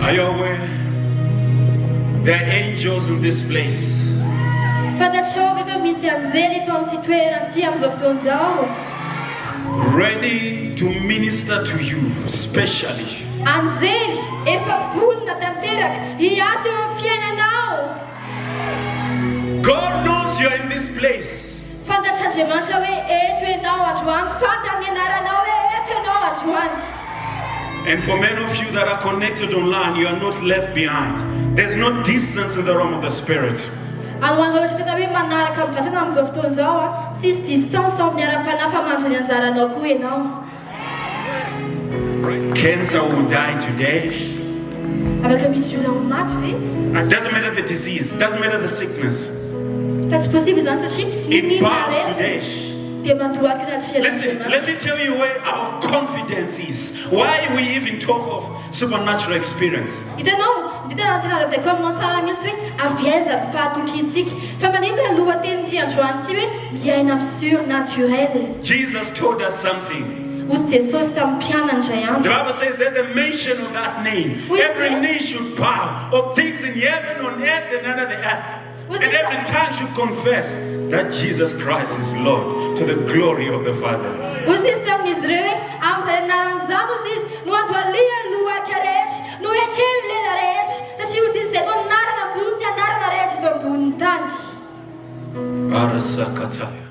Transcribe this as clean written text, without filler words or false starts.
Are you aware? There are angels in this place. Ready to minister to you specially. God knows you are in this place. And for many of you that are connected online, you are not left behind. There's no distance in the realm of the Spirit. Cancer will die today. It doesn't matter the disease, it doesn't matter the sickness. It bows today. Listen, let me tell you where our confidence is. Why we even talk of supernatural experience. Jesus told us something. The Bible says that the mention of that name, every knee should bow, of things in heaven, on earth, and under the earth. And every tongue should confess that Jesus Christ is Lord, to the glory of the Father. Arasakataya.